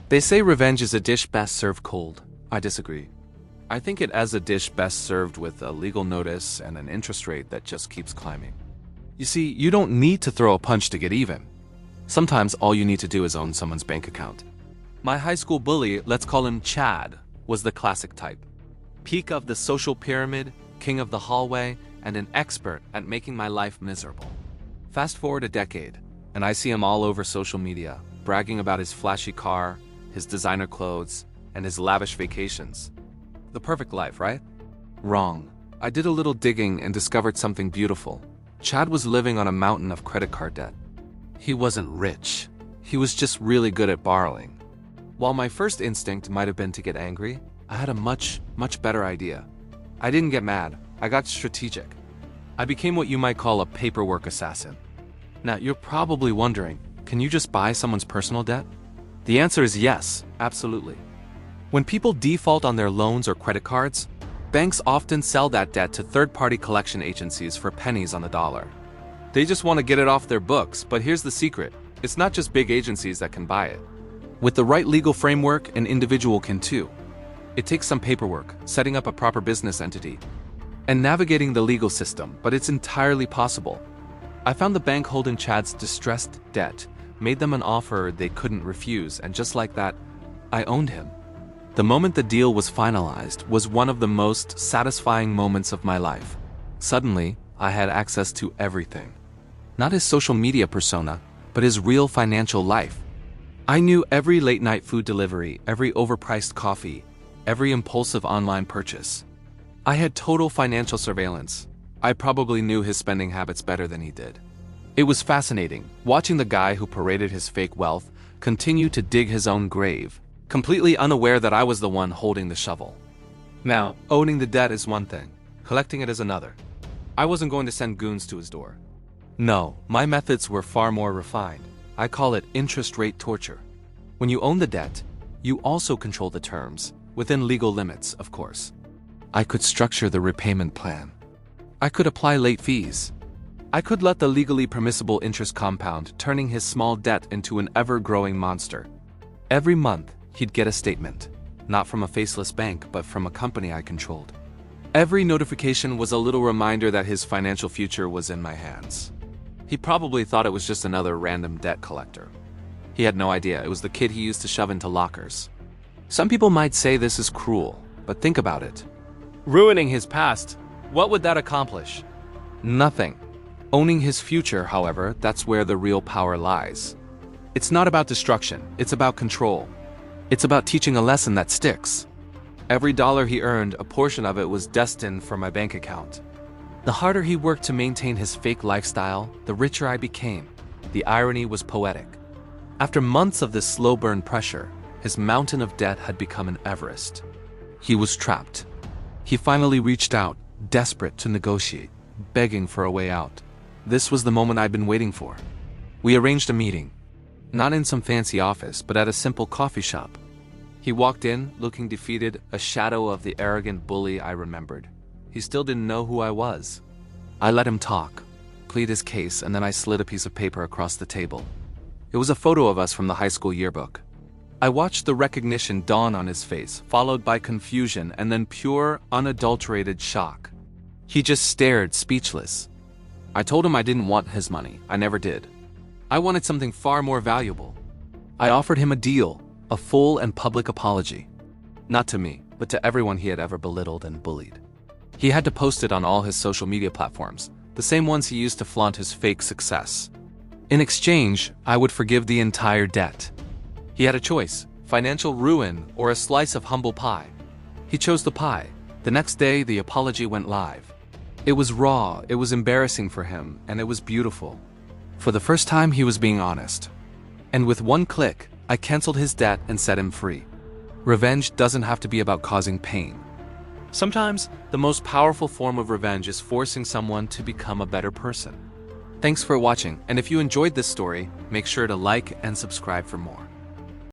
They say revenge is a dish best served cold. I disagree. I think it as a dish best served with a legal notice and an interest rate that just keeps climbing. You see, you don't need to throw a punch to get even. Sometimes all you need to do is own someone's bank account. My high school bully, let's call him Chad, was the classic type. Peak of the social pyramid, king of the hallway, and an expert at making my life miserable. Fast forward a decade, and I see him all over social media, bragging about his flashy car, his designer clothes, and his lavish vacations. The perfect life, right? Wrong. I did a little digging and discovered something beautiful. Chad was living on a mountain of credit card debt. He wasn't rich. He was just really good at borrowing. While my first instinct might have been to get angry, I had a much better idea. I didn't get mad. I got strategic. I became what you might call a paperwork assassin. Now, you're probably wondering, can you just buy someone's personal debt? The answer is yes, absolutely. When people default on their loans or credit cards, banks often sell that debt to third-party collection agencies for pennies on the dollar. They just want to get it off their books, but here's the secret. It's not just big agencies that can buy it. With the right legal framework, an individual can too. It takes some paperwork, setting up a proper business entity, and navigating the legal system, but it's entirely possible. I found the bank holding Chad's distressed debt, made them an offer they couldn't refuse, and just like that, I owned him. The moment the deal was finalized was one of the most satisfying moments of my life. Suddenly, I had access to everything. Not his social media persona, but his real financial life. I knew every late-night food delivery, every overpriced coffee, every impulsive online purchase. I had total financial surveillance. I probably knew his spending habits better than he did. It was fascinating, watching the guy who paraded his fake wealth continue to dig his own grave, completely unaware that I was the one holding the shovel. Now, owning the debt is one thing, collecting it is another. I wasn't going to send goons to his door. No, my methods were far more refined. I call it interest rate torture. When you own the debt, you also control the terms, within legal limits, of course. I could structure the repayment plan. I could apply late fees. I could let the legally permissible interest compound, turning his small debt into an ever-growing monster. Every month, he'd get a statement, not from a faceless bank, but from a company I controlled. Every notification was a little reminder that his financial future was in my hands. He probably thought it was just another random debt collector. He had no idea it was the kid he used to shove into lockers. Some people might say this is cruel, but think about it. Ruining his past, what would that accomplish? Nothing. Owning his future, however, that's where the real power lies. It's not about destruction, it's about control. It's about teaching a lesson that sticks. Every dollar he earned, a portion of it was destined for my bank account. The harder he worked to maintain his fake lifestyle, the richer I became. The irony was poetic. After months of this slow burn pressure, his mountain of debt had become an Everest. He was trapped. He finally reached out, desperate to negotiate, begging for a way out. This was the moment I'd been waiting for. We arranged a meeting. Not in some fancy office, but at a simple coffee shop. He walked in, looking defeated, a shadow of the arrogant bully I remembered. He still didn't know who I was. I let him talk, plead his case, and then I slid a piece of paper across the table. It was a photo of us from the high school yearbook. I watched the recognition dawn on his face, followed by confusion and then pure, unadulterated shock. He just stared, speechless. I told him I didn't want his money. I never did. I wanted something far more valuable. I offered him a deal, a full and public apology. Not to me, but to everyone he had ever belittled and bullied. He had to post it on all his social media platforms, the same ones he used to flaunt his fake success. In exchange, I would forgive the entire debt. He had a choice, financial ruin or a slice of humble pie. He chose the pie. The next day, the apology went live. It was raw, it was embarrassing for him, and it was beautiful. For the first time, he was being honest. And with one click, I canceled his debt and set him free. Revenge doesn't have to be about causing pain. Sometimes, the most powerful form of revenge is forcing someone to become a better person. Thanks for watching, and if you enjoyed this story, make sure to like and subscribe for more.